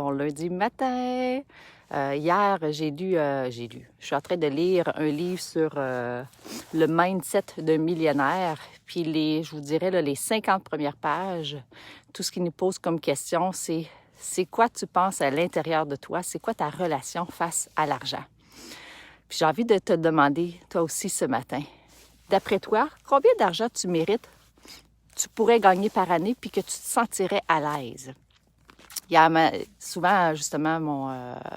Bon lundi matin. Hier, j'ai lu. Je suis en train de lire un livre sur le mindset d'un millionnaire. Puis je vous dirais, là, les 50 premières pages, tout ce qu'il nous pose comme question, c'est quoi tu penses à l'intérieur de toi? C'est quoi ta relation face à l'argent? Puis j'ai envie de te demander, toi aussi ce matin, d'après toi, combien d'argent tu mérites, tu pourrais gagner par année, puis que tu te sentirais à l'aise? Souvent, justement,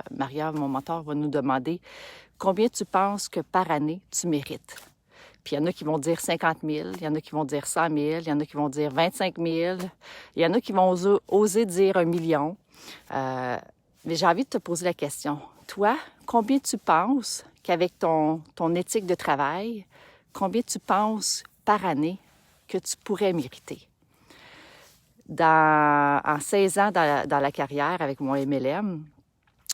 Maria, mon mentor, va nous demander combien tu penses que par année tu mérites. Puis il y en a qui vont dire 50 000, il y en a qui vont dire 100 000, il y en a qui vont dire 25 000, il y en a qui vont oser dire 1 million. Mais j'ai envie de te poser la question. Toi, combien tu penses qu'avec ton éthique de travail, combien tu penses par année que tu pourrais mériter? En 16 ans dans la carrière avec mon MLM,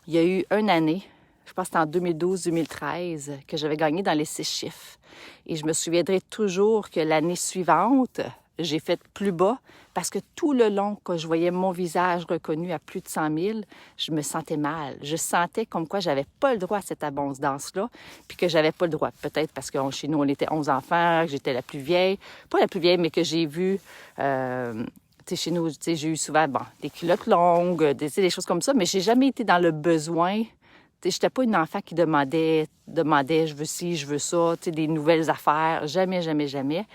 il y a eu une année, je pense que c'était en 2012-2013, que j'avais gagné dans les 6 chiffres. Et je me souviendrai toujours que l'année suivante, j'ai fait plus bas parce que tout le long que je voyais mon visage reconnu à plus de 100 000, je me sentais mal. Je sentais comme quoi j'avais pas le droit à cette abondance-là, puis que j'avais pas le droit. Peut-être parce que chez nous, on était 11 enfants, que j'étais la plus vieille. Pas la plus vieille, mais que j'ai vu... chez nous, j'ai eu souvent des culottes longues, des choses comme ça, mais j'ai jamais été dans le besoin. Je n'étais pas une enfant qui demandait je veux ci, je veux ça, des nouvelles affaires. Jamais, jamais, jamais.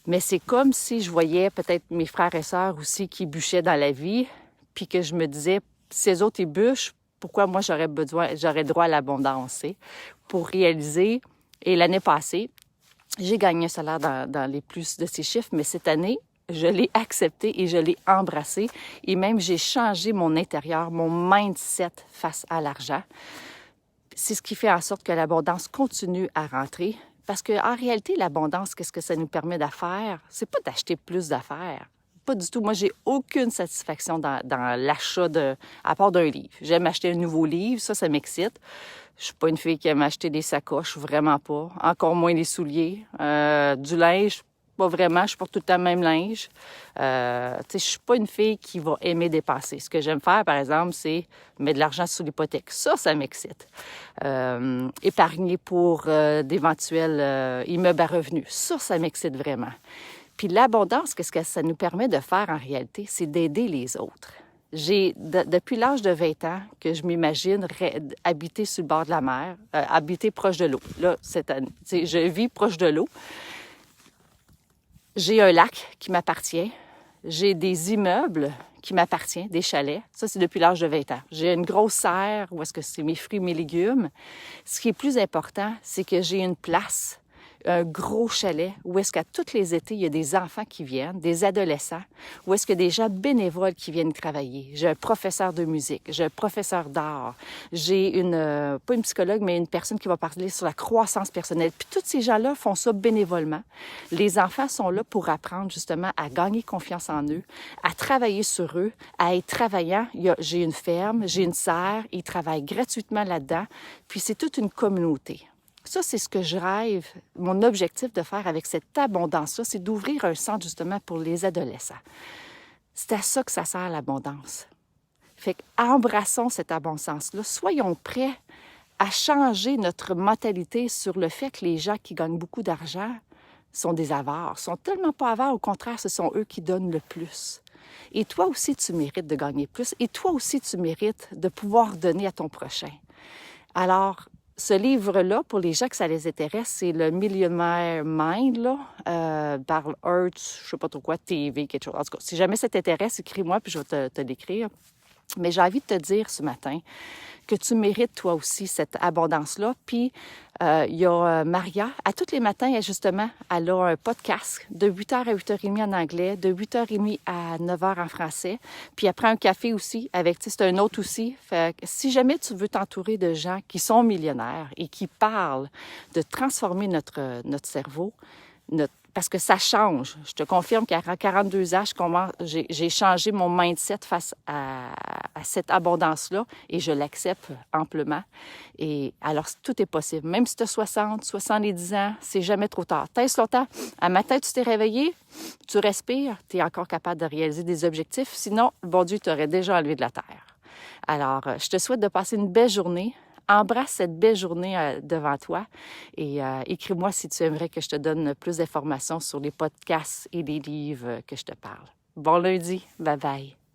Mais c'est comme si je voyais peut-être mes frères et sœurs aussi qui bûchaient dans la vie, puis que je me disais, si les autres ils bûchent, pourquoi moi j'aurais droit à l'abondance, pour réaliser. Et l'année passée, j'ai gagné un salaire dans les plus de ces chiffres, mais cette année, je l'ai accepté et je l'ai embrassé. Et même, j'ai changé mon intérieur, mon mindset face à l'argent. C'est ce qui fait en sorte que l'abondance continue à rentrer. Parce qu'en réalité, l'abondance, qu'est-ce que ça nous permet de faire? C'est pas d'acheter plus d'affaires. Pas du tout. Moi, j'ai aucune satisfaction dans l'achat à part d'un livre. J'aime acheter un nouveau livre, ça m'excite. Je suis pas une fille qui aime acheter des sacoches, vraiment pas. Encore moins des souliers. Du linge, pas vraiment, je porte tout le temps le même linge. Je suis pas une fille qui va aimer dépenser. Ce que j'aime faire, par exemple, c'est mettre de l'argent sous l'hypothèque. Ça m'excite. Épargner pour d'éventuels immeubles à revenus. Ça m'excite vraiment. Puis l'abondance, qu'est-ce que ça nous permet de faire en réalité? C'est d'aider les autres. Depuis l'âge de 20 ans que je m'imagine habiter sur le bord de la mer, habiter proche de l'eau. Là, cette année, je vis proche de l'eau. J'ai un lac qui m'appartient. J'ai des immeubles qui m'appartiennent, des chalets. Ça, c'est depuis l'âge de 20 ans. J'ai une grosse serre où est-ce que c'est mes fruits, mes légumes. Ce qui est plus important, c'est que j'ai une place, un gros chalet où est-ce qu'à tous les étés, il y a des enfants qui viennent, des adolescents, où est-ce que des gens bénévoles qui viennent travailler. J'ai un professeur de musique, j'ai un professeur d'art, j'ai pas une psychologue, mais une personne qui va parler sur la croissance personnelle. Puis tous ces gens-là font ça bénévolement. Les enfants sont là pour apprendre justement à gagner confiance en eux, à travailler sur eux, à être travaillants. J'ai une ferme, j'ai une serre, ils travaillent gratuitement là-dedans. Puis c'est toute une communauté. Ça, c'est ce que je rêve, mon objectif de faire avec cette abondance-là, c'est d'ouvrir un centre justement pour les adolescents. C'est à ça que ça sert l'abondance. Fait qu'embrassons cette abondance-là, soyons prêts à changer notre mentalité sur le fait que les gens qui gagnent beaucoup d'argent sont des avares, sont tellement pas avares, au contraire, ce sont eux qui donnent le plus. Et toi aussi, tu mérites de gagner plus, et toi aussi, tu mérites de pouvoir donner à ton prochain. Alors, ce livre-là, pour les gens que ça les intéresse, c'est le Millionaire Mind, par Earth, je sais pas trop quoi, TV, quelque chose. En tout cas, si jamais ça t'intéresse, écris-moi puis je vais te l'écrire. Mais j'ai envie de te dire ce matin que tu mérites toi aussi cette abondance-là. Puis, il y a Maria, à tous les matins, justement, elle a un podcast de 8h à 8h30 en anglais, de 8h30 à 9h en français. Puis après un café aussi, c'est un autre aussi. Fait que si jamais tu veux t'entourer de gens qui sont millionnaires et qui parlent de transformer notre cerveau, parce que ça change. Je te confirme qu'à 42 ans, j'ai changé mon mindset face à cette abondance-là et je l'accepte amplement. Et alors, tout est possible. Même si tu as 60, 70 ans, c'est jamais trop tard. T'es longtemps. À matin, tu t'es réveillé, tu respires, tu es encore capable de réaliser des objectifs. Sinon, le bon Dieu t'aurait déjà enlevé de la terre. Alors, je te souhaite de passer une belle journée. Embrasse cette belle journée devant toi et écris-moi si tu aimerais que je te donne plus d'informations sur les podcasts et les livres que je te parle. Bon lundi, bye bye.